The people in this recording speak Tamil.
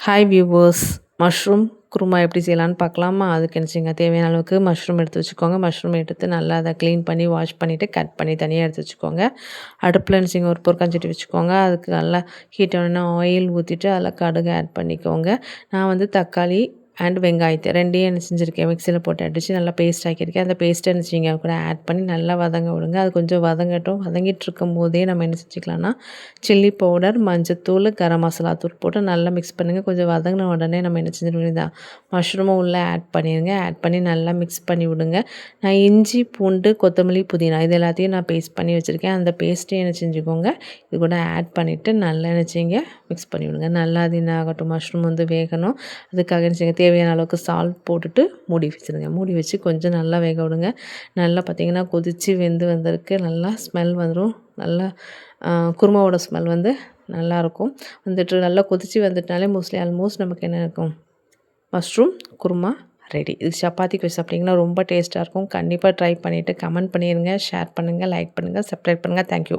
ஹாய் வியூவர்ஸ், மஷ்ரூம் குருமா எப்படி செய்யலான்னு பார்க்கலாமா? அதுக்கு என்னச்சிங்க, தேவையான அளவுக்கு மஷ்ரூம் எடுத்து வச்சுக்கோங்க. மஷ்ரூம் எடுத்து நல்லா அதை க்ளீன் பண்ணி வாஷ் பண்ணிவிட்டு கட் பண்ணி தனியாக எடுத்து வச்சுக்கோங்க. அடுப்பில் என்னச்சிங்க, ஒரு பொற்காஞ்சட்டி வச்சுக்கோங்க. அதுக்கு நல்லா ஹீட் ஆனோடனே ஆயில் ஊற்றிட்டு அதில் கடுகு ஆட் பண்ணிக்கோங்க. நான் வந்து தக்காளி அண்ட் வெங்காயத்தை ரெண்டையும் என்ன செஞ்சுருக்கேன், மிக்சியில் போட்டு அடித்து நல்லா பேஸ்ட் ஆக்கியிருக்கேன். அந்த பேஸ்ட்டை என்ன செய்யுங்க கூட ஆட் பண்ணி நல்லா வதங்க விடுங்க. அது கொஞ்சம் வதங்கட்டும். வதங்கிட்டு இருக்கும் போதே நம்ம என்ன செஞ்சுக்கலாம்னா, சில்லி பவுடர், மஞ்சத்தூள், கரம் மசாலா தூள் போட்டு நல்லா மிக்ஸ் பண்ணுங்கள். கொஞ்சம் வதங்கின உடனே நம்ம என்ன செஞ்சிட வேண்டியதான், மஷ்ரூமும் உள்ளே ஆட் பண்ணிடுங்க. ஆட் பண்ணி நல்லா மிக்ஸ் பண்ணி விடுங்க. நான் இஞ்சி, பூண்டு, கொத்தமல்லி, புதினா இது எல்லாத்தையும் நான் பேஸ்ட் பண்ணி வச்சுருக்கேன். அந்த பேஸ்ட்டையும் என்ன செஞ்சுக்கோங்க, இது கூட ஆட் பண்ணிவிட்டு நல்லா என்ன செய்யுங்க, மிக்ஸ் பண்ணி விடுங்க. நல்லா அது என்ன ஆகட்டும், மஷ்ரூம் வந்து வேகணும். அதுக்காக என்ன செய்யுங்க, தேவையான அளவுக்கு சால்ட் போட்டுட்டு மூடி வச்சுருங்க. மூடி வச்சு கொஞ்சம் நல்லா வேக விடுங்க. நல்லா பார்த்திங்கன்னா கொதித்து வெந்து வந்திருக்கு. நல்லா ஸ்மெல் வந்துடும். நல்லா குருமாவோட ஸ்மெல் வந்து நல்லாயிருக்கும். வந்துட்டு நல்லா கொதித்து வந்துட்டாலே மோஸ்ட்லி ஆல்மோஸ்ட் நமக்கு என்ன இருக்கும், மஷ்ரூம் குருமா ரெடி. இது சப்பாத்திக்கு வச்சு சாப்பிட்டிங்கன்னா ரொம்ப டேஸ்ட்டாக இருக்கும். கண்டிப்பாக ட்ரை பண்ணிவிட்டு கமெண்ட் பண்ணிடுங்க, ஷேர் பண்ணுங்கள், லைக் பண்ணுங்கள், சப்ஸ்கிரைப் பண்ணுங்கள். தேங்க்யூ.